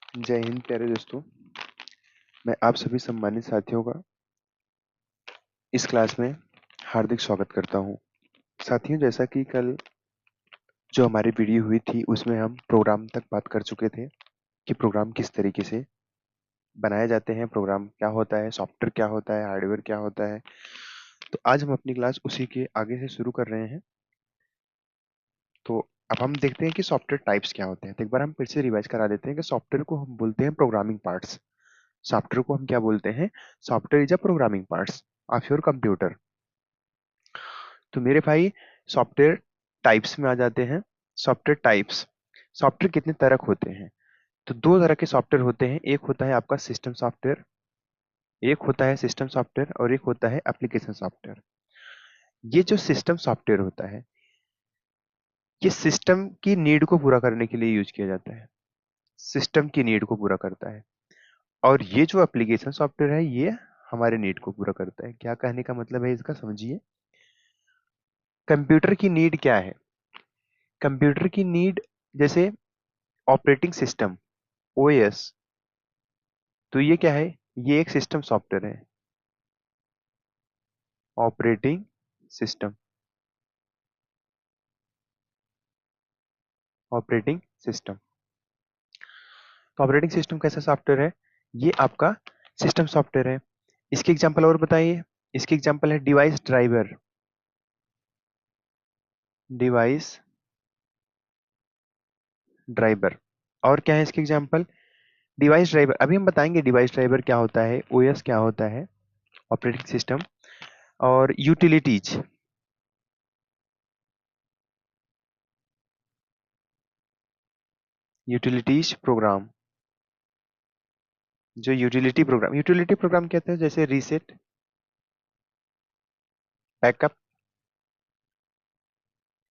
जय हिंद प्यारे दोस्तों। मैं आप सभी सम्मानित साथियों का इस क्लास में हार्दिक स्वागत करता हूं। साथियों, जैसा कि कल जो हमारी वीडियो हुई थी उसमें हम प्रोग्राम तक बात कर चुके थे कि प्रोग्राम किस तरीके से बनाए जाते हैं, प्रोग्राम क्या होता है, सॉफ्टवेयर क्या होता है, हार्डवेयर क्या होता है। तो आज हम अपनी क्लास उसी के आगे से शुरू कर रहे हैं। तो अब हम देखते हैं कि सॉफ्टवेयर टाइप्स क्या होते हैं। तो एक बार हम फिर से रिवाइज करा देते हैं कि सॉफ्टवेयर को हम बोलते हैं प्रोग्रामिंग पार्ट्स। सॉफ्टवेयर को हम क्या बोलते हैं? Software is a programming parts of your computer. तो मेरे भाई, सॉफ्टवेयर टाइप्स में आ जाते हैं। सॉफ्टवेयर टाइप्स, सॉफ्टवेयर कितने तरह के होते हैं? तो दो तरह के सॉफ्टवेयर होते हैं। एक होता है आपका सिस्टम सॉफ्टवेयर, एक होता है सिस्टम सॉफ्टवेयर और एक होता है एप्लीकेशन सॉफ्टवेयर। ये जो सिस्टम सॉफ्टवेयर होता है, ये सिस्टम की नीड को पूरा करने के लिए यूज किया जाता है, सिस्टम की नीड को पूरा करता है। और ये जो एप्लीकेशन सॉफ्टवेयर है, ये हमारे नीड को पूरा करता है। क्या कहने का मतलब है इसका, समझिए। कंप्यूटर की नीड क्या है? कंप्यूटर की नीड, जैसे ऑपरेटिंग सिस्टम, ओएस, तो ये क्या है? ये एक सिस्टम सॉफ्टवेयर है, ऑपरेटिंग सिस्टम। ऑपरेटिंग सिस्टम, तो ऑपरेटिंग सिस्टम कैसा सॉफ्टवेयर है? ये आपका सिस्टम सॉफ्टवेयर है। इसके एग्जांपल और बताइए। इसके एग्जांपल है डिवाइस ड्राइवर, डिवाइस ड्राइवर। और क्या है इसके एग्जांपल? डिवाइस ड्राइवर, अभी हम बताएंगे डिवाइस ड्राइवर क्या होता है, ओएस क्या होता है, ऑपरेटिंग सिस्टम। और यूटिलिटीज, यूटिलिटीज प्रोग्राम, जो यूटिलिटी प्रोग्राम कहते हैं, जैसे रीसेट, बैकअप,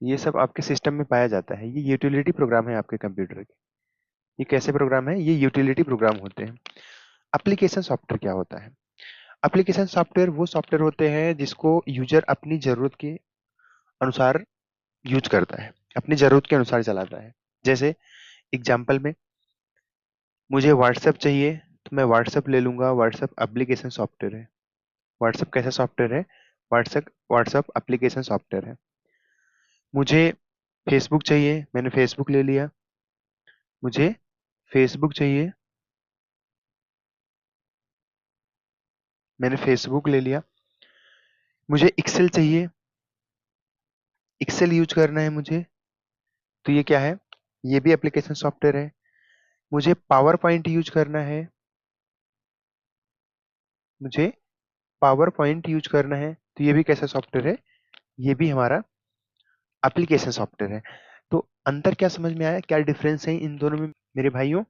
ये सब आपके सिस्टम में पाया जाता है। ये यूटिलिटी प्रोग्राम है आपके कंप्यूटर के। ये कैसे प्रोग्राम है? ये यूटिलिटी प्रोग्राम होते हैं। एप्लीकेशन सॉफ्टवेयर क्या होता है? एप्लीकेशन सॉफ्टवेयर वो सॉफ्टवेयर होते हैं जिसको यूजर अपनी जरूरत के अनुसार यूज करता है, अपनी जरूरत के अनुसार चलाता है। जैसे एग्जाम्पल में, मुझे व्हाट्सएप चाहिए तो मैं व्हाट्सएप ले लूंगा, व्हाट्सएप एप्लीकेशन सॉफ्टवेयर है। व्हाट्सएप कैसा सॉफ्टवेयर है? व्हाट्सएप व्हाट्सएप एप्लीकेशन सॉफ्टवेयर है। मुझे फेसबुक चाहिए, मैंने फेसबुक ले लिया। मुझे फेसबुक चाहिए, मैंने फेसबुक ले लिया। मुझे एक्सेल चाहिए, एक्सेल यूज करना है मुझे, तो ये क्या है? ये भी एप्लीकेशन सॉफ्टवेयर है। मुझे पावर पॉइंट यूज करना है, मुझे पावर पॉइंट यूज करना है, तो ये भी कैसा सॉफ्टवेयर है? ये भी हमारा एप्लीकेशन सॉफ्टवेयर है। तो अंतर क्या समझ में आया? क्या डिफरेंस है इन दोनों में मेरे भाइयों?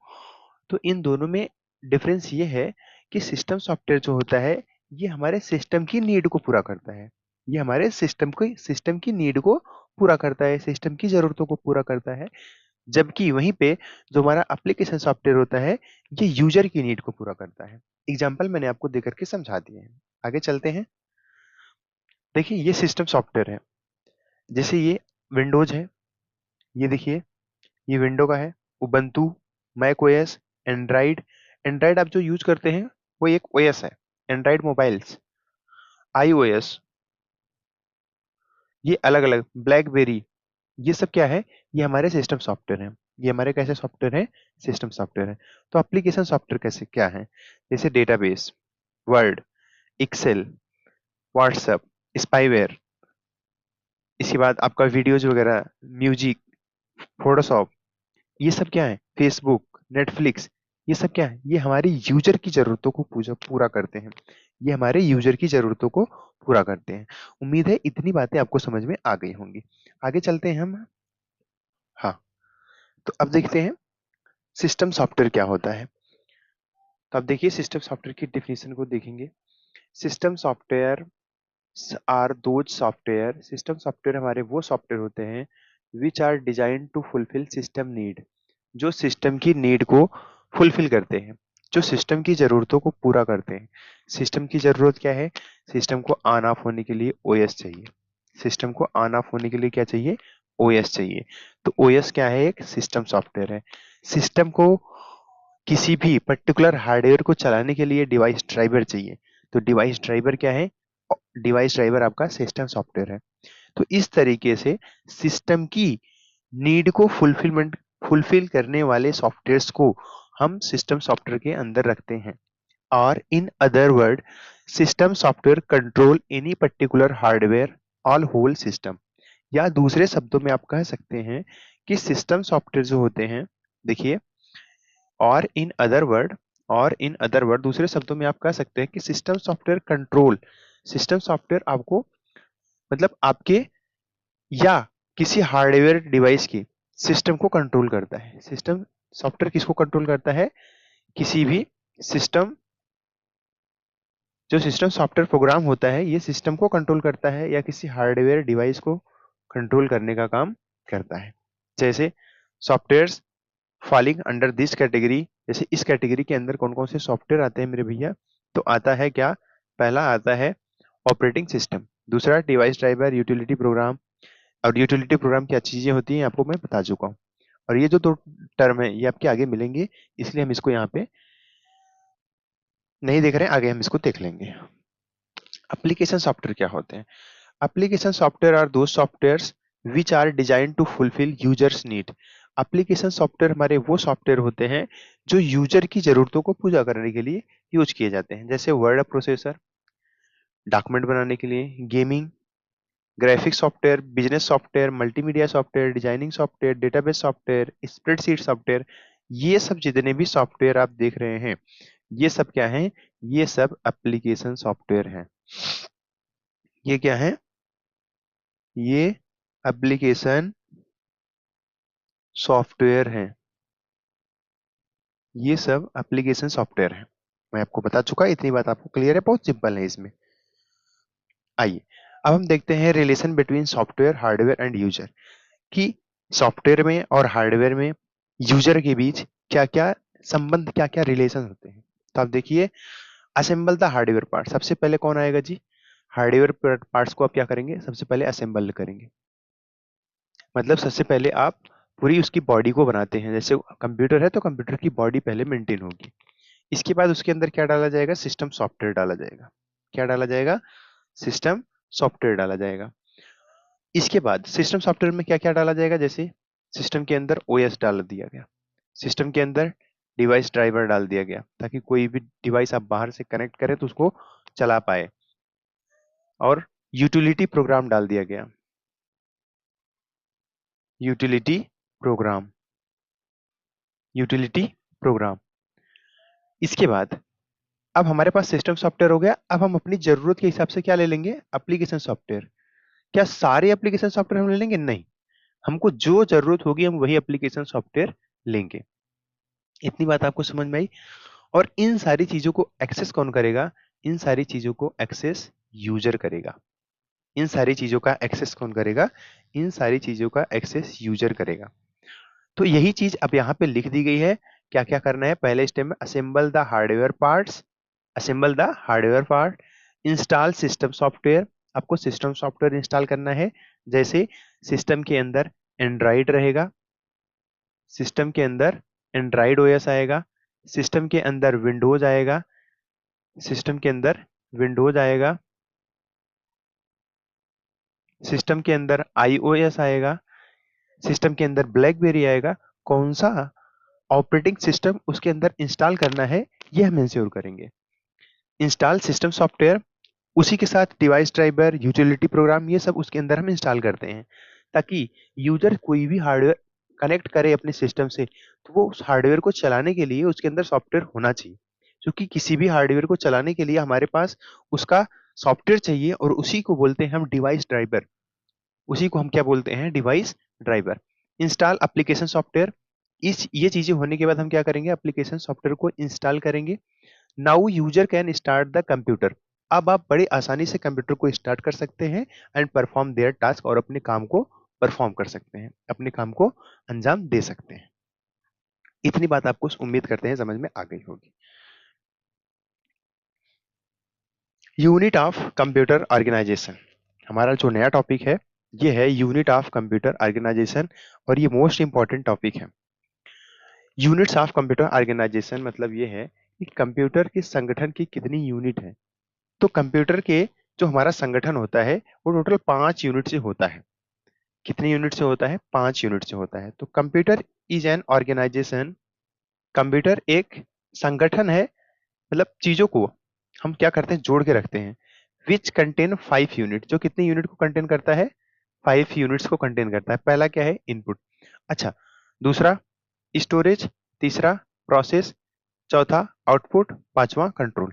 तो इन दोनों में डिफरेंस ये है कि सिस्टम सॉफ्टवेयर जो होता है, ये हमारे सिस्टम की नीड को पूरा करता है। ये हमारे सिस्टम की नीड को पूरा करता है, सिस्टम की जरूरतों को पूरा करता है। जबकि वहीं पे जो हमारा एप्लीकेशन सॉफ्टवेयर होता है, ये यूजर की नीड को पूरा करता है। एग्जाम्पल मैंने आपको देकर के समझा दिए हैं। आगे चलते हैं। देखिए, ये सिस्टम सॉफ्टवेयर है। जैसे ये विंडोज है, ये देखिए, ये विंडो का है। Ubuntu, Mac OS, Android. Android आप जो यूज करते हैं, वो एक ओएस है। एंड्राइड मोबाइल्स, आईओएस, ये अलग अलग, ब्लैकबेरी, ये सब क्या है? ये हमारे सिस्टम सॉफ्टवेयर हैं। ये हमारे कैसे सॉफ्टवेयर हैं? सिस्टम सॉफ्टवेयर है। तो एप्लीकेशन सॉफ्टवेयर कैसे क्या है? जैसे database, Word, Excel, WhatsApp, spyware. इसके बाद आपका वीडियोज वगैरह, म्यूजिक, फोटोशॉप, ये सब क्या है? फेसबुक, नेटफ्लिक्स, ये सब क्या है? ये हमारी यूजर की जरूरतों को पूरा करते हैं। ये हमारे यूजर की जरूरतों को पूरा करते हैं। उम्मीद है इतनी बातें आपको समझ में आ गई होंगी। आगे चलते हैं हम। हाँ, तो अब देखते हैं सिस्टम सॉफ्टवेयर क्या होता है। तो अब देखिए, सिस्टम सॉफ्टवेयर की डेफिनेशन को देखेंगे। System software are those software, system software हमारे वो सॉफ्टवेयर होते हैं which are design to fulfil system need, जो सिस्टम की नीड को फुलफिल करते हैं, जो सिस्टम की जरूरतों को पूरा करते हैं। सिस्टम की जरूरत क्या है? सिस्टम को ऑन ऑफ होने के लिए ओएस चाहिए। सिस्टम को ऑन ऑफ होने के लिए क्या चाहिए? ओएस चाहिए। तो ओएस क्या है? एक सिस्टम सॉफ्टवेयर है। सिस्टम को किसी भी पर्टिकुलर हार्डवेयर को चलाने के लिए डिवाइस ड्राइवर चाहिए। तो डिवाइस ड्राइवर क्या है? डिवाइस ड्राइवर आपका सिस्टम सॉफ्टवेयर है। तो इस तरीके से सिस्टम की नीड को फुलफिल करने वाले सॉफ्टवेयर्स को हम सिस्टम सॉफ्टवेयर के अंदर रखते हैं। और in other word, system software control any particular hardware all whole system. या दूसरे शब्दों में आप कह सकते हैं कि सिस्टम सॉफ्टवेयर जो होते हैं, देखिए, और इन अदर वर्ड दूसरे शब्दों में आप कह सकते हैं कि सिस्टम सॉफ्टवेयर आपको, मतलब आपके या किसी हार्डवेयर डिवाइस की सिस्टम को कंट्रोल करता है। सिस्टम सॉफ्टवेयर किसको कंट्रोल करता है? किसी भी सिस्टम, जो सिस्टम सॉफ्टवेयर प्रोग्राम होता है, ये सिस्टम को कंट्रोल करता है या किसी हार्डवेयर डिवाइस को कंट्रोल करने का काम करता है। जैसे softwares falling under this category, जैसे इस कैटेगरी के अंदर कौन कौन से सॉफ्टवेयर आते हैं मेरे भैया? तो आता है क्या? पहला आता है ऑपरेटिंग सिस्टम, दूसरा डिवाइस ड्राइवर, यूटिलिटी प्रोग्राम। और यूटिलिटी प्रोग्राम क्या चीजें होती हैं आपको मैं बता चुका हूँ। और ये जो दो टर्म है ये आपके आगे मिलेंगे, इसलिए हम इसको यहाँ पे नहीं देख रहे हैं, आगे हम इसको देख लेंगे। एप्लीकेशन सॉफ्टवेयर क्या होते हैं? Application software are those softwares which are design to fulfil users need. Application software हमारे वो सॉफ्टवेयर होते हैं जो यूजर की जरूरतों को पूरा करने के लिए यूज किए जाते हैं। जैसे वर्ड प्रोसेसर डॉक्यूमेंट बनाने के लिए, gaming, graphics software, business software, multimedia software, designing software, database software, spreadsheet software. ये सब जितने भी सॉफ्टवेयर आप देख रहे हैं, ये सब क्या है? ये सब एप्लीकेशन सॉफ्टवेयर हैं। ये क्या है? ये एप्लीकेशन सॉफ्टवेयर हैं। ये सब एप्लीकेशन सॉफ्टवेयर हैं। मैं आपको बता चुका, इतनी बात आपको क्लियर है, बहुत सिंपल है इसमें। आइए अब हम देखते हैं relation between software, hardware and user, कि सॉफ्टवेयर में और हार्डवेयर में यूजर के बीच क्या क्या संबंध, क्या क्या रिलेशन होते हैं। तो आप देखिए, असेंबल द हार्डवेयर पार्ट, सबसे पहले कौन आएगा जी? हार्डवेयर पार्ट्स को आप क्या करेंगे? सबसे पहले असेंबल करेंगे। मतलब सबसे पहले आप पूरी उसकी बॉडी को बनाते हैं। जैसे कंप्यूटर है तो कंप्यूटर की बॉडी पहले मेंटेन होगी। इसके बाद उसके अंदर क्या डाला जाएगा? सिस्टम सॉफ्टवेयर डाला जाएगा। क्या डाला जाएगा? सिस्टम सॉफ्टवेयर डाला जाएगा। इसके बाद सिस्टम सॉफ्टवेयर में क्या क्या डाला जाएगा? जैसे सिस्टम के अंदर ओएस डाल दिया गया, सिस्टम के अंदर डिवाइस ड्राइवर डाल दिया गया ताकि कोई भी डिवाइस आप बाहर से कनेक्ट करें तो उसको चला पाए, और यूटिलिटी प्रोग्राम डाल दिया गया, यूटिलिटी प्रोग्राम, यूटिलिटी प्रोग्राम। इसके बाद अब हमारे पास सिस्टम सॉफ्टवेयर हो गया। अब हम अपनी जरूरत के हिसाब से क्या ले लेंगे? Application software. क्या सारे एप्लीकेशन सॉफ्टवेयर हम ले लेंगे? नहीं, हमको जो जरूरत होगी हम वही एप्लीकेशन सॉफ्टवेयर लेंगे। इतनी बात आपको समझ में आई? और इन सारी चीजों को एक्सेस कौन करेगा? इन सारी चीजों को एक्सेस यूजर करेगा। इन सारी चीजों का एक्सेस कौन करेगा? इन सारी चीजों का एक्सेस यूजर करेगा। तो यही चीज अब यहाँ पे लिख दी गई है। क्या क्या करना है? पहले स्टेप में assemble the hardware parts, assemble the hardware part, install system software. आपको सिस्टम सॉफ्टवेयर इंस्टॉल करना है। जैसे सिस्टम के अंदर एंड्रॉइड रहेगा, सिस्टम के अंदर एंड्रॉइड ओएस आएगा, सिस्टम के अंदर विंडोज आएगा, सिस्टम के अंदर विंडोज आएगा, सिस्टम के अंदर आईओएस आएगा, सिस्टम के अंदर ब्लैकबेरी आएगा। कौन सा ऑपरेटिंग सिस्टम उसके अंदर इंस्टॉल करना है ये हम इंश्योर करेंगे। इंस्टॉल सिस्टम सॉफ्टवेयर, उसी के साथ डिवाइस ड्राइवर, यूटिलिटी प्रोग्राम, ये सब उसके अंदर हम इंस्टॉल करते हैं ताकि यूजर कोई भी हार्डवेयर कनेक्ट करे अपने सिस्टम से तो वो उस हार्डवेयर को चलाने के लिए उसके अंदर सॉफ्टवेयर होना चाहिए। क्योंकि किसी भी हार्डवेयर को चलाने के लिए हमारे पास उसका सॉफ्टवेयर चाहिए, और उसी को बोलते हैं हम डिवाइस ड्राइवर। उसी को हम क्या बोलते हैं? Device driver. Install application software, इस ये चीजें होने के बाद हम क्या करेंगे? एप्लीकेशन सॉफ्टवेयर को इंस्टॉल करेंगे। Now user can start the computer. अब आप बड़े आसानी से कंप्यूटर को स्टार्ट कर सकते हैं एंड परफॉर्म देयर टास्क, और अपने काम को परफॉर्म कर सकते हैं, अपने काम को अंजाम दे सकते हैं। इतनी बात आपको उम्मीद करते हैं समझ में आ गई होगी। यूनिट ऑफ कंप्यूटर ऑर्गेनाइजेशन, हमारा जो नया टॉपिक है ये है यूनिट ऑफ कंप्यूटर ऑर्गेनाइजेशन, और ये मोस्ट इंपॉर्टेंट टॉपिक है। यूनिट्स ऑफ कंप्यूटर ऑर्गेनाइजेशन मतलब ये है कि कंप्यूटर के संगठन की कितनी यूनिट है। तो कंप्यूटर के जो हमारा संगठन होता है वो टोटल 5 यूनिट से होता है। कितनी यूनिट से होता है? 5 यूनिट से होता है। तो computer is an organisation. Computer एक संगठन है, मतलब चीजों को हम क्या करते हैं, जोड़ के रखते हैं। विच कंटेन 5 यूनिट, जो कितने यूनिट को कंटेन करता है? 5 यूनिट्स को कंटेन करता है। पहला क्या है? इनपुट। अच्छा, दूसरा स्टोरेज, तीसरा प्रोसेस, चौथा आउटपुट, पांचवा कंट्रोल।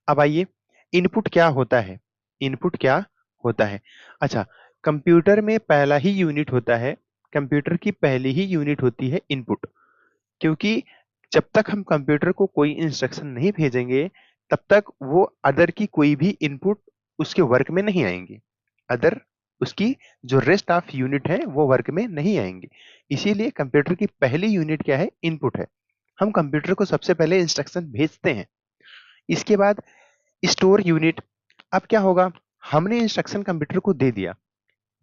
अब आइए, इनपुट क्या होता है? इनपुट क्या होता है? अच्छा, कंप्यूटर में पहला ही यूनिट होता है, कंप्यूटर की पहली ही यूनिट होती है इनपुट। क्योंकि जब तक हम कंप्यूटर को कोई इंस्ट्रक्शन नहीं भेजेंगे तब तक वो अदर की कोई भी इनपुट उसके वर्क में नहीं आएंगे। अदर उसकी जो रेस्ट ऑफ यूनिट है वो वर्क में नहीं आएंगे। इसीलिए कंप्यूटर की पहली यूनिट क्या है? इनपुट है। हम कंप्यूटर को सबसे पहले इंस्ट्रक्शन भेजते हैं। इसके बाद स्टोर यूनिट। अब क्या होगा, हमने इंस्ट्रक्शन कंप्यूटर को दे दिया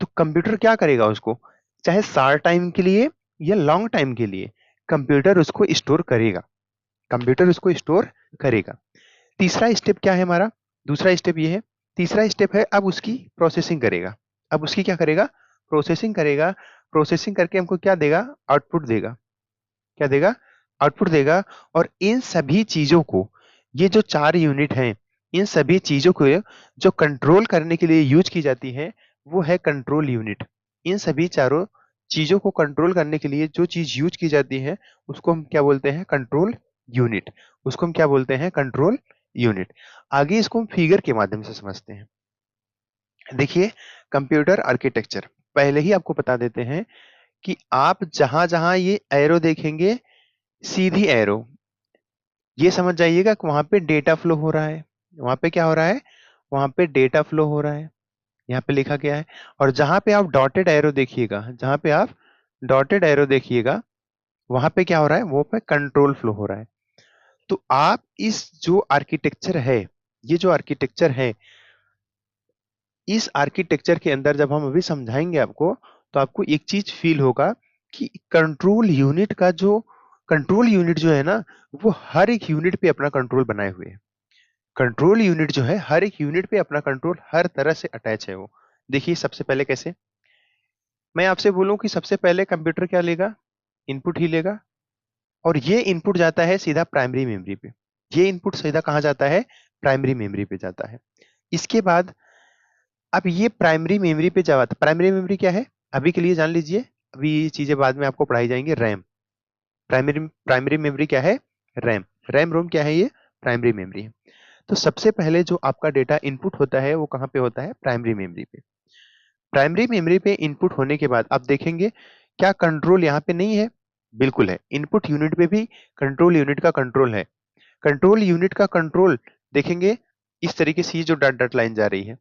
तो कंप्यूटर क्या करेगा उसको, चाहे शॉर्ट टाइम के लिए या लॉन्ग टाइम के लिए कंप्यूटर उसको स्टोर करेगा। कंप्यूटर उसको स्टोर करेगा। तीसरा स्टेप क्या है हमारा? दूसरा स्टेप ये है। तीसरा स्टेप है अब उसकी प्रोसेसिंग करेगा। अब उसकी क्या करेगा? प्रोसेसिंग करेगा। प्रोसेसिंग करके हमको क्या देगा? आउटपुट देगा। क्या देगा? आउटपुट देगा। और इन सभी चीजों को, ये जो 4 यूनिट हैं, इन सभी चीजों को जो कंट्रोल करने के लिए यूज की जाती है वो है कंट्रोल यूनिट। इन सभी चारों चीजों को कंट्रोल करने के लिए जो चीज यूज की जाती है उसको हम क्या बोलते हैं? Control unit. उसको हम क्या बोलते हैं? Control unit. आगे इसको हम फिगर के माध्यम से समझते हैं। देखिए, कंप्यूटर आर्किटेक्चर पहले ही आपको बता देते हैं कि आप जहां जहां ये एरो देखेंगे, सीधी एरो, ये समझ जाइएगा कि वहां पे डेटा फ्लो हो रहा है। वहां पे क्या हो रहा है? वहां पे डेटा फ्लो हो रहा है। यहाँ पे लिखा गया है। और जहां पे आप डॉटेड एरो देखिएगा, जहां पे आप डॉटेड एरो देखिएगा वहां पे क्या हो रहा है? वो पे कंट्रोल फ्लो हो रहा है। तो आप इस जो आर्किटेक्चर है, ये जो आर्किटेक्चर है, इस आर्किटेक्चर के अंदर जब हम अभी समझाएंगे आपको तो आपको एक चीज फील होगा कि कंट्रोल यूनिट जो है ना, वो हर एक यूनिट पे अपना कंट्रोल बनाए हुए है। कंट्रोल यूनिट जो है हर एक यूनिट पे अपना कंट्रोल हर तरह से अटैच है वो। देखिए सबसे पहले कैसे, मैं आपसे बोलूं कि सबसे पहले कंप्यूटर क्या लेगा? इनपुट ही लेगा। और ये इनपुट जाता है सीधा प्राइमरी मेमोरी पे। ये इनपुट सीधा कहाँ जाता है? प्राइमरी मेमोरी पे जाता है। इसके बाद अब ये प्राइमरी मेमोरी पे जाता, प्राइमरी मेमोरी क्या है अभी के लिए जान लीजिए, अभी ये चीजें बाद में आपको पढ़ाई जाएंगी। रैम, प्राइमरी प्राइमरी मेमोरी क्या है? रैम। रैम रोम क्या है? ये प्राइमरी मेमोरी है। तो सबसे पहले जो आपका डेटा इनपुट होता है वो कहाँ पे होता है? प्राइमरी मेमोरी पे। प्राइमरी मेमोरी पे इनपुट होने के बाद आप देखेंगे क्या कंट्रोल यहाँ पे नहीं है? बिल्कुल है। इनपुट यूनिट पे भी कंट्रोल यूनिट का कंट्रोल है। कंट्रोल यूनिट का कंट्रोल देखेंगे इस तरीके से, ये जो डॉट डॉट लाइन जा रही है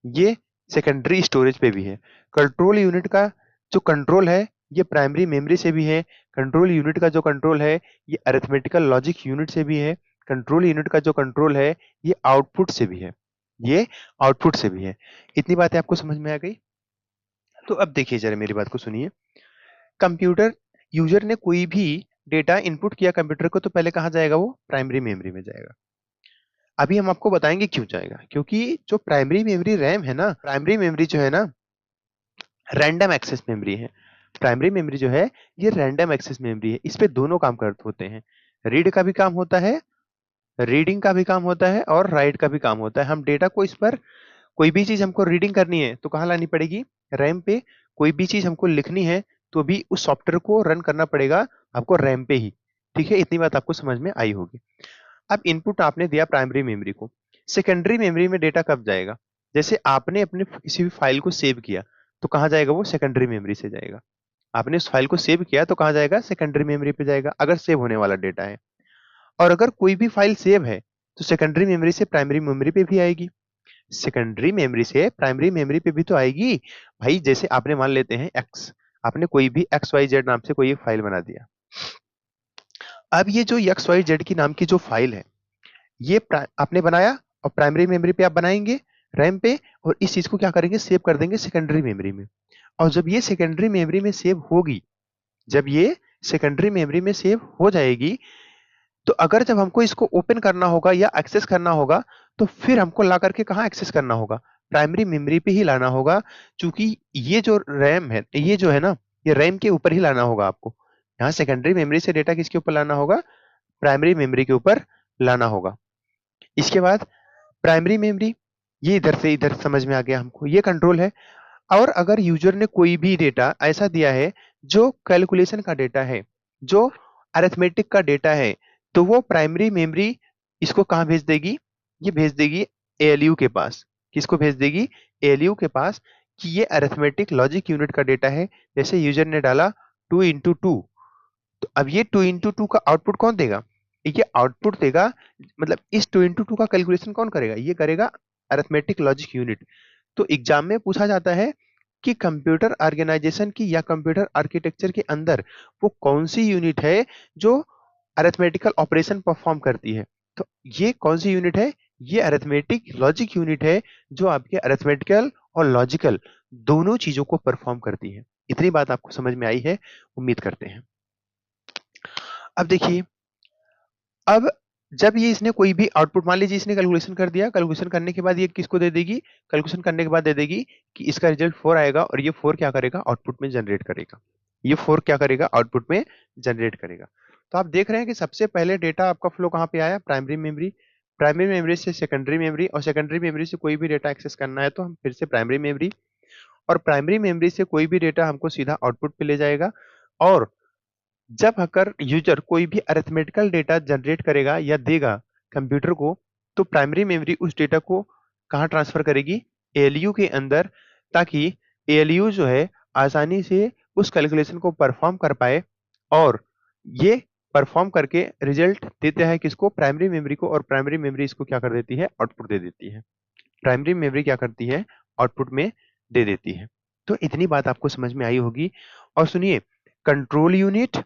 ये सेकेंडरी स्टोरेज पे भी है। कंट्रोल यूनिट का जो कंट्रोल है ये प्राइमरी मेमोरी से भी है। कंट्रोल यूनिट का जो कंट्रोल है ये अरिथमेटिकल लॉजिक यूनिट से भी है। कंट्रोल यूनिट का जो कंट्रोल है ये आउटपुट से भी है। ये आउटपुट से भी है। इतनी बातें आपको समझ में आ गई? तो अब देखिए जरा मेरी बात को सुनिए। कंप्यूटर यूजर ने कोई भी डेटा इनपुट किया कंप्यूटर को तो पहले कहाँ जाएगा? वो प्राइमरी मेमोरी में जाएगा। अभी हम आपको बताएंगे क्यों जाएगा। क्योंकि जो प्राइमरी मेमोरी रैम है ना, प्राइमरी मेमोरी जो है ना, रैंडम एक्सेस मेमोरी है। प्राइमरी मेमोरी जो है ये रैंडम एक्सेस मेमोरी है। इस पे दोनों काम करते होते हैं। रीड का भी काम होता है, रीडिंग का भी काम होता है और राइट का भी काम होता है। हम डेटा को इस पर, कोई भी चीज हमको रीडिंग करनी है तो कहाँ लानी पड़ेगी? रैम पे। कोई भी चीज हमको लिखनी है तो भी उस सॉफ्टवेयर को रन करना पड़ेगा आपको रैम पे ही। ठीक है, इतनी बात आपको समझ में आई होगी। अब इनपुट आपने दिया प्राइमरी मेमोरी को, सेकेंडरी मेमोरी में डेटा कब जाएगा? जैसे आपने अपने किसी भी फाइल को सेव किया तो कहाँ जाएगा? वो सेकेंडरी मेमोरी से जाएगा। आपने उस फाइल को सेव किया तो कहाँ जाएगा? सेकेंडरी मेमोरी पे जाएगा, अगर सेव होने वाला डेटा है। और अगर कोई भी फाइल सेव है तो सेकेंडरी मेमोरी से प्राइमरी मेमोरी पे भी आएगी। सेकेंडरी मेमोरी से प्राइमरी मेमोरी पे भी तो आएगी भाई। जैसे आपने मान लेते हैं एक्स, आपने कोई भी एक्स वाई जेड नाम से कोई एक फाइल बना दिया। अब ये जो एक्स वाई जेड की नाम की जो फाइल है ये आपने बनाया और प्राइमरी मेमोरी पे आप बनाएंगे रैम पे, और इस चीज को क्या करेंगे? सेव कर देंगे सेकेंडरी मेमोरी में। और जब ये सेकेंडरी मेमोरी में सेव होगी, जब ये सेकेंडरी मेमोरी में सेव हो जाएगी। तो अगर जब हमको इसको ओपन करना होगा या एक्सेस करना होगा, तो फिर हमको ला करके कहाँ एक्सेस करना होगा? प्राइमरी मेमोरी पे ही लाना होगा, क्योंकि ये जो रैम है, ये जो है ना, ये रैम के ऊपर ही लाना होगा आपको। यहाँ सेकेंडरी मेमोरी से डेटा किसके ऊपर लाना होगा? प्राइमरी मेमोरी के ऊपर लाना होगा। इसके बाद प्राइमरी मेमोरी, ये इधर से इधर समझ में आ गया हमको, ये कंट्रोल है। और अगर यूजर ने कोई भी डेटा ऐसा दिया है जो कैलकुलेशन का डेटा है, जो अरिथमेटिक का डेटा है, तो वो प्राइमरी मेमोरी इसको कहाँ भेज देगी? ये भेज देगी एएलयू के पास। किसको भेज देगी? एएलयू के पास, कि ये अरिथमेटिक लॉजिक यूनिट का डेटा है। जैसे यूजर ने डाला 2 into 2, तो अब ये 2 into 2 का आउटपुट कौन देगा? ये आउटपुट देगा, मतलब इस 2 into 2 का कैलकुलेशन कौन करेगा? ये करेगा अरिथमेटिक लॉजिक यूनिट। तो एग्जाम में पूछा जाता है कि कंप्यूटर ऑर्गेनाइजेशन की या कंप्यूटर आर्किटेक्चर के अंदर वो कौन सी यूनिट है जो अरिथमेटिकल ऑपरेशन परफॉर्म करती है। तो ये कौन सी यूनिट है? ये अरिथमेटिक लॉजिक यूनिट है, जो आपके अरिथमेटिकल और लॉजिकल दोनों चीजों को परफॉर्म करती है। इतनी बात आपको समझ में आई है, उम्मीद करते हैं। अब देखिए, अब जब ये इसने कोई भी आउटपुट, मान लीजिए इसने कैलकुलेशन कर दिया, कैलकुलेशन करने के बाद ये किसको दे देगी? कैलकुलेशन करने के बाद दे देगी कि इसका रिजल्ट 4 आएगा, और ये 4 क्या करेगा? आउटपुट में जनरेट करेगा। ये 4 क्या करेगा? आउटपुट में जनरेट करेगा। तो आप देख रहे हैं कि सबसे पहले डेटा आपका फ्लो कहाँ पे आया? Primary memory. प्राइमरी मेमोरी से सेकेंडरी मेमोरी, और सेकेंडरी मेमोरी से कोई भी डेटा एक्सेस करना है तो हम फिर से प्राइमरी मेमोरी, और प्राइमरी मेमोरी से कोई भी डेटा हमको सीधा आउटपुट पे ले जाएगा। और जब अगर यूजर कोई भी अरिथमेटिकल डेटा जनरेट करेगा या देगा कंप्यूटर को, तो प्राइमरी मेमोरी उस डेटा को कहाँ ट्रांसफर करेगी? एएलयू के अंदर, ताकि एएलयू जो है आसानी से उस कैलकुलेशन को परफॉर्म कर पाए। और ये परफॉर्म करके रिजल्ट देता है किसको? प्राइमरी मेमोरी को। और प्राइमरी मेमोरी इसको क्या कर देती है? आउटपुट दे देती है। प्राइमरी मेमोरी क्या करती है? आउटपुट में दे देती है। तो इतनी बात आपको समझ में आई होगी। और सुनिए, control unit,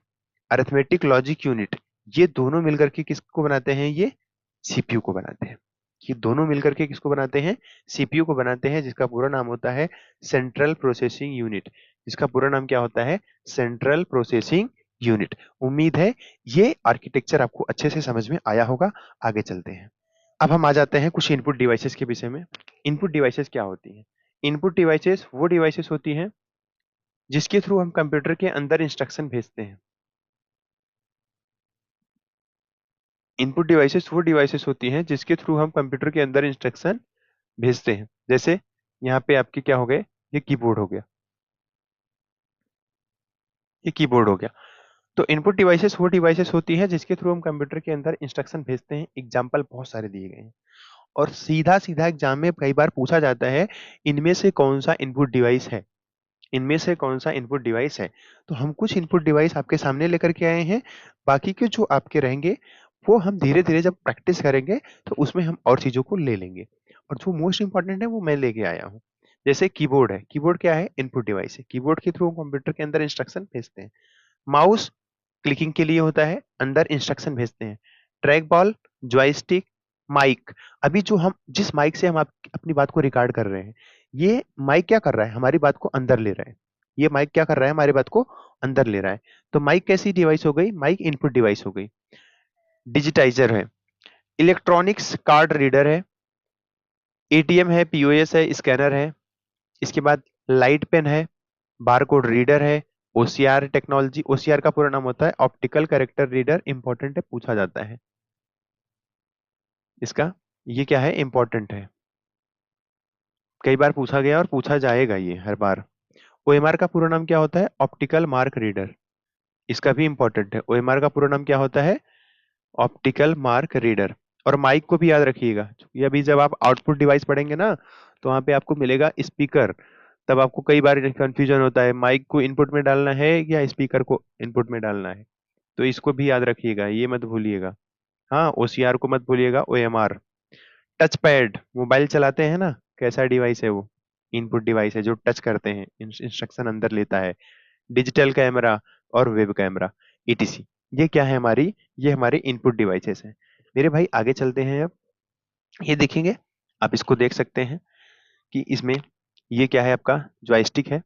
arithmetic logic unit, ये दोनों मिलकर के किसको बनाते हैं? ये सीपीयू को बनाते हैं। ये दोनों मिलकर के किसको बनाते हैं? सीपीयू को बनाते हैं, जिसका पूरा नाम होता है सेंट्रल प्रोसेसिंग यूनिट। जिसका पूरा नाम क्या होता है? Central processing unit. उम्मीद है ये आर्किटेक्चर आपको अच्छे से समझ में आया होगा। आगे चलते हैं। अब हम आ जाते हैं कुछ इनपुट डिवाइसेस के विषय में। इनपुट डिवाइसेस क्या होती हैं? इनपुट डिवाइसेस वो डिवाइसेस होती हैं जिसके थ्रू हम कंप्यूटर के अंदर इंस्ट्रक्शन भेजते हैं। इनपुट डिवाइसेस वो डिवाइसेस होती हैं जिसके थ्रू हम कंप्यूटर के अंदर इंस्ट्रक्शन भेजते हैं। जैसे यहाँ पे आपके क्या हो गए? ये कीबोर्ड हो गया, ये कीबोर्ड हो गया। तो इनपुट डिवाइसेस वो डिवाइसेस होती हैं जिसके थ्रू हम कंप्यूटर के अंदर इंस्ट्रक्शन भेजते हैं। एग्जाम्पल बहुत सारे दिए गए हैं, और सीधा सीधा एग्जाम में कई बार पूछा जाता है, इनमें से कौन सा इनपुट डिवाइस है? इनमें से कौन सा इनपुट डिवाइस है? तो हम कुछ इनपुट डिवाइस आपके सामने लेकर के आए हैं। बाकी के जो आपके रहेंगे, वो हम धीरे धीरे जब प्रैक्टिस करेंगे तो उसमें हम और चीजों को ले लेंगे। और जो मोस्ट इंपॉर्टेंट है वो मैं लेके आया हूँ। जैसे कीबोर्ड है। कीबोर्ड क्या है? इनपुट डिवाइस है। कीबोर्ड के थ्रू हम कंप्यूटर के अंदर इंस्ट्रक्शन भेजते हैं। माउस क्लिकिंग के लिए होता है, अंदर इंस्ट्रक्शन भेजते हैं। Track ball, joystick, mic. अभी जो हम जिस माइक से हम अपनी बात को रिकॉर्ड कर रहे हैं, ये माइक क्या कर रहा है? हमारी बात को अंदर ले रहा है। ये माइक क्या कर रहा है? हमारी बात को अंदर ले रहा है। तो माइक कैसी डिवाइस हो गई? माइक इनपुट डिवाइस हो गई। डिजिटाइजर है, इलेक्ट्रॉनिक्स कार्ड रीडर है, एटीएम है, पीओएस है, स्कैनर है। इसके बाद लाइट पेन है, बारकोड रीडर है, ओसीआर टेक्नोलॉजी। ओसीआर का पूरा नाम होता है ऑप्टिकल कैरेक्टर रीडर। इंपॉर्टेंट है, पूछा जाता है इसका। ये क्या है? इंपॉर्टेंट है, कई बार पूछा गया और पूछा जाएगा ये हर बार। ओएमआर का पूरा नाम क्या होता है? Optical mark reader. इसका भी इंपॉर्टेंट है। ओएमआर का पूरा नाम क्या होता है? Optical mark reader. और माइक को भी याद रखिएगा, क्योंकि अभी जब आप आउटपुट डिवाइस पढ़ेंगे ना, तो वहां पे आपको मिलेगा स्पीकर। तब आपको कई बार कंफ्यूजन होता है, माइक को इनपुट में डालना है या स्पीकर को इनपुट में डालना है। तो इसको भी याद रखिएगा, ये मत भूलिएगा। हाँ, ओसीआर को मत भूलिएगा। ओएमआर, टच पैड, मोबाइल चलाते हैं ना, कैसा डिवाइस है वो? इनपुट डिवाइस है, जो टच करते हैं, इंस्ट्रक्शन अंदर लेता है। डिजिटल कैमरा और वेब कैमरा, ईटीसी। ये क्या है हमारी? ये हमारे इनपुट डिवाइसेस हैं। मेरे भाई आगे चलते हैं। अब ये देखेंगे, आप इसको देख सकते हैं कि इसमें ये क्या है? आपका जॉयस्टिक है,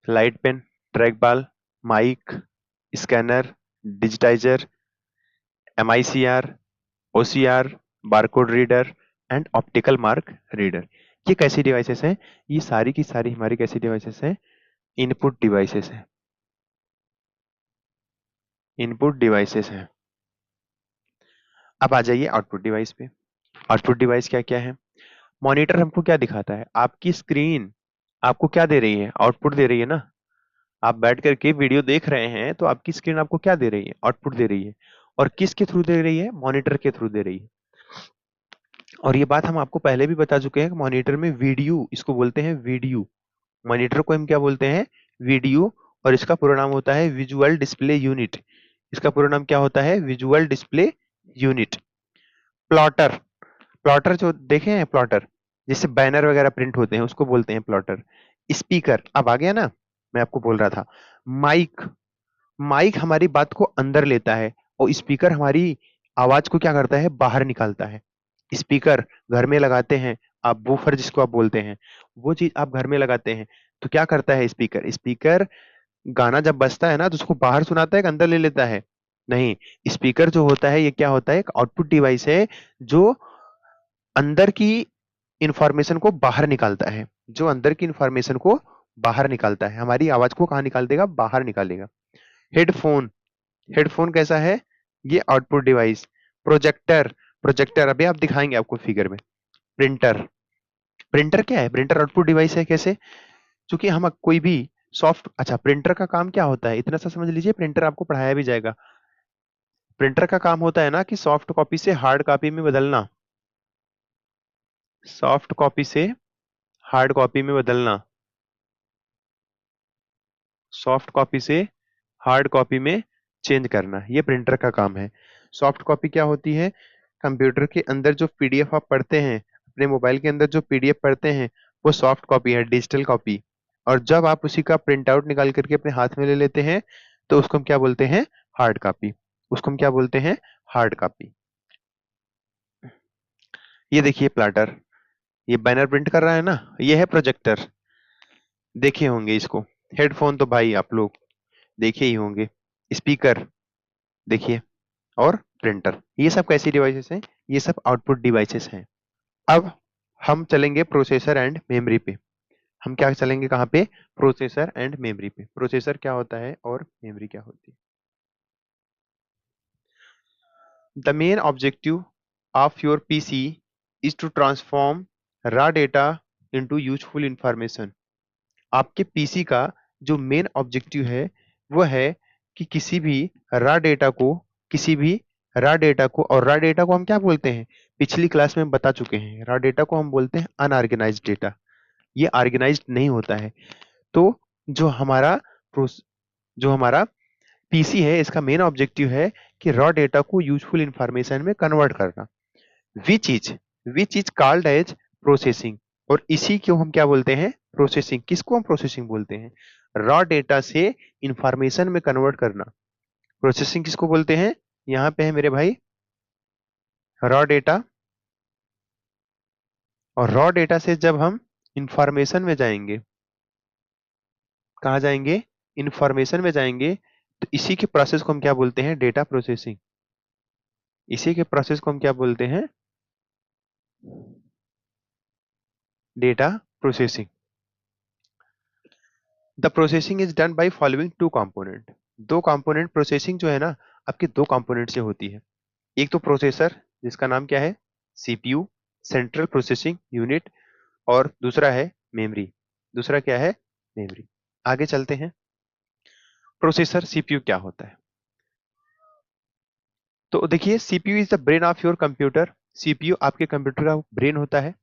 light pen, track ball, mic, scanner, digitiser, MICR, OCR, barcode reader and optical mark reader. ये कैसी डिवाइसेस हैं? ये सारी की सारी हमारी कैसी डिवाइसेस हैं? इनपुट डिवाइसेस हैं। इनपुट डिवाइसेस हैं। अब आ जाइए आउटपुट डिवाइस पे। आउटपुट डिवाइस क्या क्या है? मॉनिटर हमको क्या दिखाता है? आपकी स्क्रीन आपको क्या दे रही है? आउटपुट दे रही है ना। आप बैठ करके वीडियो देख रहे हैं तो आपकी स्क्रीन आपको क्या दे रही है? आउटपुट दे रही है। और किसके थ्रू दे रही है? मॉनिटर के थ्रू दे रही है। और ये बात हम आपको पहले भी बता चुके हैं कि मॉनिटर में वीडियो, इसको बोलते हैं वीडियो। मॉनिटर को हम क्या बोलते हैं? वीडियो। और इसका पूरा नाम होता है विजुअल डिस्प्ले यूनिट। इसका पूरा नाम क्या होता है? Visual display unit. Plotter, plotter जो देखे हैं, प्लॉटर जिससे बैनर वगैरह प्रिंट होते हैं उसको बोलते हैं प्लॉटर। स्पीकर, अब आ गया ना, मैं आपको बोल रहा था। माइक, माइक हमारी बात को अंदर लेता है और स्पीकर हमारी आवाज को क्या करता है? बाहर निकालता है। स्पीकर घर में लगाते हैं आप, बूफर जिसको आप बोलते हैं, वो चीज आप घर में लगाते हैं तो क्या करता है स्पीकर? स्पीकर गाना जब बजता है ना तो उसको बाहर सुनाता है कि अंदर ले लेता है? नहीं। स्पीकर जो होता है ये क्या होता है? एक आउटपुट डिवाइस है जो अंदर की इंफॉर्मेशन को बाहर निकालता है। जो अंदर की इंफॉर्मेशन को बाहर निकालता है, हमारी आवाज को कहाँ निकाल देगा? बाहर निकालेगा। हेडफोन, हेडफोन कैसा है? ये आउटपुट डिवाइस। प्रोजेक्टर, प्रोजेक्टर अभी आप दिखाएंगे आपको फिगर में। प्रिंटर, प्रिंटर क्या है? प्रिंटर आउटपुट डिवाइस है। कैसे? क्योंकि हम कोई भी सॉफ्ट, अच्छा प्रिंटर का काम क्या होता है इतना सा समझ लीजिए, प्रिंटर आपको पढ़ाया भी जाएगा। प्रिंटर का काम होता है ना कि सॉफ्ट कॉपी से हार्ड कॉपी में बदलना, सॉफ्ट कॉपी से हार्ड कॉपी में बदलना, सॉफ्ट कॉपी से हार्ड कॉपी में चेंज करना, ये प्रिंटर का काम है। सॉफ्ट कॉपी क्या होती है? कंप्यूटर के अंदर जो पीडीएफ आप पढ़ते हैं, अपने मोबाइल के अंदर जो पीडीएफ पढ़ते हैं, वो सॉफ्ट कॉपी है, डिजिटल कॉपी। और जब आप उसी का प्रिंट आउट निकाल करके अपने हाथ में ले लेते हैं तो उसको हम क्या बोलते हैं? Hard copy. उसको हम क्या बोलते हैं? Hard copy. ये देखिए प्लाटर, ये बैनर प्रिंट कर रहा है ना, ये है प्रोजेक्टर। देखे होंगे इसको। हेडफोन तो भाई आप लोग देखे ही होंगे। स्पीकर देखिए। और प्रिंटर, ये सब कैसी डिवाइसेस हैं? ये सब आउटपुट डिवाइसेस हैं। अब हम चलेंगे प्रोसेसर एंड मेमोरी पे। हम क्या चलेंगे कहाँ पे? प्रोसेसर एंड मेमोरी पे। प्रोसेसर क्या होता है और मेमोरी क्या होती है? The main objective of your PC is to transform raw data into useful information. आपके पीसी का जो मेन ऑब्जेक्टिव है वो है कि किसी भी रॉ डेटा को, किसी भी रॉ डेटा को, और रॉ डेटा को हम क्या बोलते हैं? पिछली क्लास में बता चुके हैं, रॉ डेटा को हम बोलते हैं अनऑर्गेनाइज्ड डेटा। ये ऑर्गेनाइज्ड नहीं होता है। तो जो हमारा जो हमारा पीसी है, इसका मेन ऑब्जेक्टिव है कि रॉ डेटा को यूजफुल इंफॉर्मेशन में कन्वर्ट करना। Which is which is called as processing. और इसी को हम क्या बोलते हैं? प्रोसेसिंग। किसको हम प्रोसेसिंग बोलते हैं? रॉ डेटा से इंफॉर्मेशन में कन्वर्ट करना। प्रोसेसिंग किसको बोलते हैं? यहाँ पे है मेरे भाई रॉ डेटा। और रॉ डेटा से जब हम इंफॉर्मेशन में जाएंगे, कहाँ जाएंगे? इंफॉर्मेशन में जाएंगे, तो इसी के प्रोसेस को हम क्या बोलते हैं? Data processing. इसी के प्रोसेस को हम क्या बोलते हैं? Data processing. The processing is done by following two component. दो कंपोनेंट प्रोसेसिंग जो है ना, आपके दो कंपोनेंट से होती है। एक तो प्रोसेसर जिसका नाम क्या है? CPU, central processing unit. और दूसरा है मेमोरी। दूसरा क्या है? मेमोरी। आगे चलते हैं। प्रोसेसर सीपीयू क्या होता है? तो देखिए, CPU is the brain of your computer. CPU आपके कंप्यूटर का ब्रेन होता है।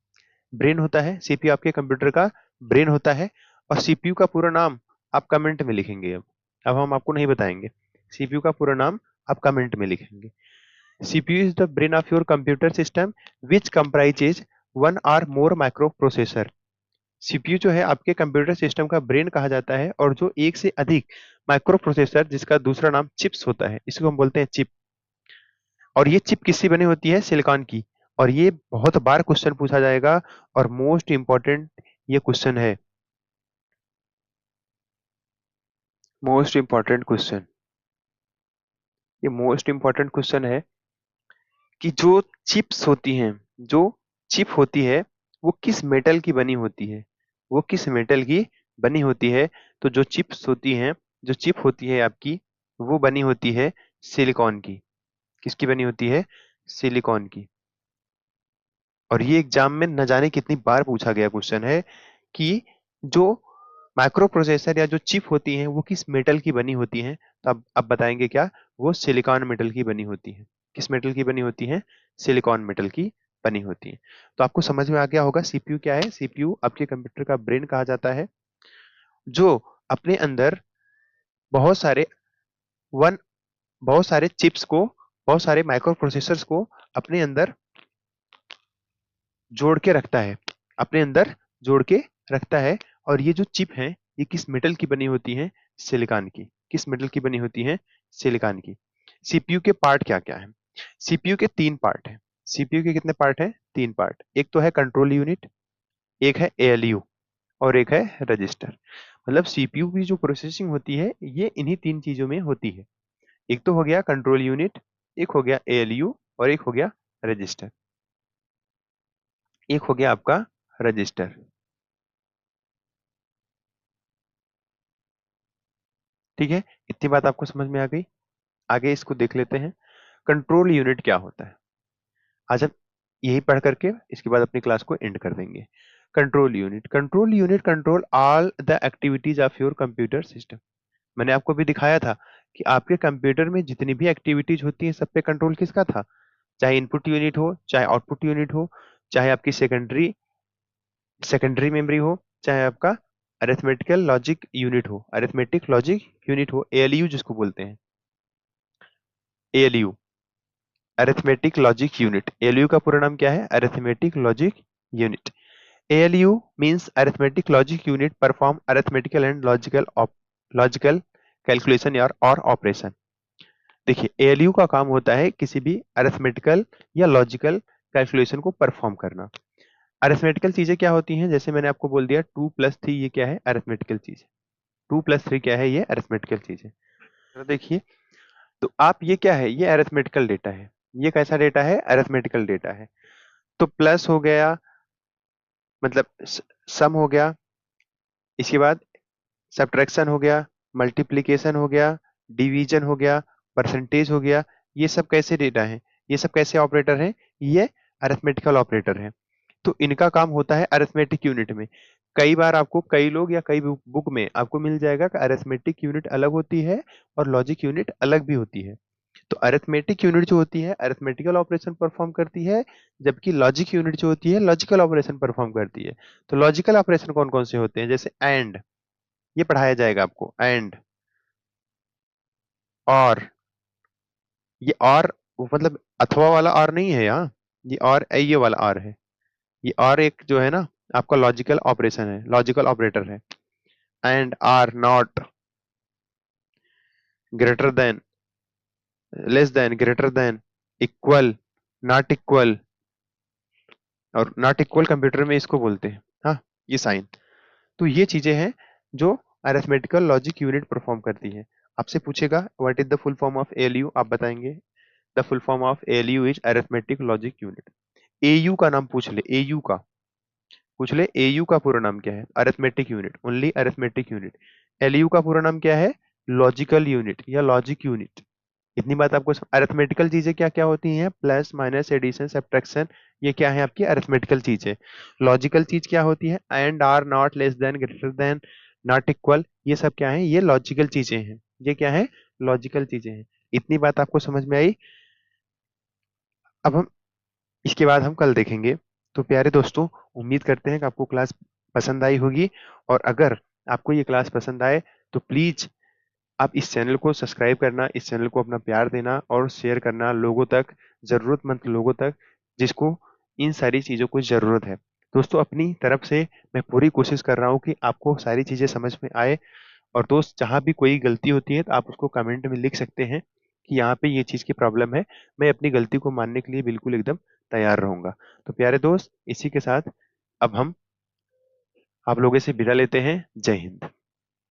ब्रेन होता है, सीपीयू आपके कंप्यूटर का ब्रेन होता है। और सीपीयू का पूरा नाम आप कमेंट में लिखेंगे। अब हम आपको नहीं बताएंगे सीपीयू का पूरा नाम, आप कमेंट में लिखेंगे। CPU is the brain of your computer system which comprises one और मोर माइक्रो प्रोसेसर। सीपीयू जो है आपके कंप्यूटर सिस्टम का ब्रेन कहा जाता है, और जो एक से अधिक माइक्रो प्रोसेसर, जिसका दूसरा नाम चिप्स होता है, इसको हम बोलते हैं चिप। और ये चिप किससे बनी होती है? सिलिकॉन की। और ये बहुत बार क्वेश्चन पूछा जाएगा, और मोस्ट इंपॉर्टेंट ये क्वेश्चन है। Most important question. ये मोस्ट इंपॉर्टेंट क्वेश्चन है कि जो चिप्स होती हैं, जो चिप होती है वो किस मेटल की बनी होती है, वो किस मेटल की बनी होती है। तो जो चिप्स होती हैं, जो चिप होती है आपकी, वो बनी होती है सिलिकॉन की। किसकी बनी होती है? सिलिकॉन की। और ये एग्जाम में न जाने कितनी बार पूछा गया क्वेश्चन है कि जो माइक्रो प्रोसेसर या जो चिप होती हैं वो किस मेटल की बनी होती हैं। तो अब बताएंगे क्या? वो सिलिकॉन मेटल की बनी होती है। किस मेटल की बनी होती है? सिलिकॉन मेटल की बनी होती है। तो आपको समझ में आ गया होगा सीपीयू क्या है। सीपीयू आपके कंप्यूटर का ब्रेन कहा जाता है, जो अपने अंदर बहुत सारे वन बहुत सारे चिप्स को, बहुत सारे माइक्रो प्रोसेसर्स को अपने अंदर जोड़ के रखता है, अपने अंदर जोड़ के रखता है। और ये जो चिप है ये किस मेटल की बनी होती है? सिलिकॉन की। किस मेटल की बनी होती है? सिलिकॉन की। सीपीयू के पार्ट क्या क्या है? सीपीयू के 3 पार्ट है। सीपीयू के कितने पार्ट है? 3 पार्ट। एक तो है कंट्रोल यूनिट, एक है एएलयू, और एक है रजिस्टर। मतलब सीपीयू की जो प्रोसेसिंग होती है ये इन्हीं 3 चीजों में होती है। एक तो हो गया कंट्रोल यूनिट, एक हो गया एएलयू, और एक हो गया रजिस्टर। एक हो गया आपका रजिस्टर। ठीक है, इतनी बात आपको समझ में आ गई। आगे इसको देख लेते हैं, कंट्रोल यूनिट क्या होता है। आज हम यही पढ़ करके इसके बाद अपनी क्लास को एंड कर देंगे। Control unit control all the activities of your computer system. मैंने आपको भी दिखाया था कि आपके कंप्यूटर में जितनी भी एक्टिविटीज होती है सब पे कंट्रोल किसका था? चाहे इनपुट यूनिट हो, चाहे आउटपुट यूनिट हो, चाहे आपकी सेकेंडरी सेकेंडरी मेमोरी हो, चाहे आपका अरिथमेटिकल लॉजिक यूनिट हो, अरिथमेटिक लॉजिक यूनिट हो, एएलयू जिसको बोलते हैं। ALU, arithmetic logic unit. ALU का पूरा नाम क्या है? Arithmetic logic unit. ALU means arithmetic logic unit perform arithmetical and logical calculation और ऑपरेशन। देखिए, एएलयू का काम होता है किसी भी अरिथमेटिकल या लॉजिकल कैलकुलेशन को परफॉर्म करना। अरिथमेटिकल चीजें क्या होती हैं? जैसे मैंने आपको बोल दिया 2+3 ये क्या है? अरिथमेटिकल चीज। 2+3 क्या है? ये अरिथमेटिकल चीज है। तो देखिए, तो आप ये क्या है? ये अरिथमेटिकल डेटा है। ये कैसा डेटा है? अरिथमेटिकल डेटा है। तो प्लस हो गया, मतलब सम हो गया, इसके बाद सब्ट्रैक्शन हो गया, मल्टीप्लिकेशन हो गया, डिवीजन हो गया, परसेंटेज हो गया। ये सब कैसे डेटा है? ये सब कैसे ऑपरेटर हैं? ये अरिथमेटिकल ऑपरेटर है। तो इनका काम होता है अरिथमेटिक यूनिट में। कई बार आपको, कई लोग या कई बुक में आपको मिल जाएगा कि अरिथमेटिक यूनिट अलग होती है और लॉजिक यूनिट अलग भी होती है। तो अरिथमेटिक यूनिट जो होती है अरिथमेटिकल ऑपरेशन परफॉर्म करती है, जबकि लॉजिक यूनिट जो होती है लॉजिकल ऑपरेशन परफॉर्म करती है। तो लॉजिकल ऑपरेशन कौन कौन से होते हैं? जैसे एंड, ये पढ़ाया जाएगा आपको। एंड, और, ये और वो मतलब अथवा वाला और नहीं है यहाँ, ये और ये वाला और है। ये और एक जो है ना आपका लॉजिकल ऑपरेशन है, लॉजिकल ऑपरेटर है। And, or, not, greater than, less than, greater than, equal, not equal. और नॉट इक्वल कंप्यूटर में इसको बोलते हैं, हाँ, ये साइन। तो ये चीजें हैं जो अरिथमेटिकल लॉजिक यूनिट परफॉर्म करती है। आपसे पूछेगा what is the full form of ALU, आप बताएंगे the full form of ALU is arithmetic logic unit. AU का नाम पूछ ले, एयू का पूछ ले, एयू का पूरा नाम क्या है? Arithmetic unit, only arithmetic unit. LU का पूरा नाम क्या है? लॉजिकल यूनिट या लॉजिक यूनिट। इतनी बात आपको। अरिथमेटिकल चीजें क्या क्या होती हैं? प्लस, माइनस, एडिशन, सब्ट्रैक्शन, ये क्या है आपकी अरिथमेटिकल चीजें। लॉजिकल चीज क्या होती है? And, or, not, less than, greater than, not equal, ये सब क्या है? ये लॉजिकल चीजें हैं। ये क्या है? लॉजिकल चीजें हैं। इतनी बात आपको समझ में आई। अब हम इसके बाद हम कल देखेंगे। तो प्यारे दोस्तों, उम्मीद करते हैं कि आपको क्लास पसंद आई होगी। और अगर आपको ये क्लास पसंद आए तो प्लीज आप इस चैनल को सब्सक्राइब करना, इस चैनल को अपना प्यार देना और शेयर करना लोगों तक, जरूरतमंद लोगों तक, जिसको इन सारी चीजों की जरूरत है। दोस्तों, अपनी तरफ से मैं पूरी कोशिश कर रहा हूँ कि आपको सारी चीजें समझ में आए। और दोस्त, जहाँ भी कोई गलती होती है तो आप उसको कमेंट में लिख सकते हैं कि यहाँ पे ये चीज की प्रॉब्लम है। मैं अपनी गलती को मानने के लिए बिल्कुल एकदम तैयार रहूंगा। तो प्यारे दोस्त, इसी के साथ अब हम आप लोगों से विदा लेते हैं। जय हिंद।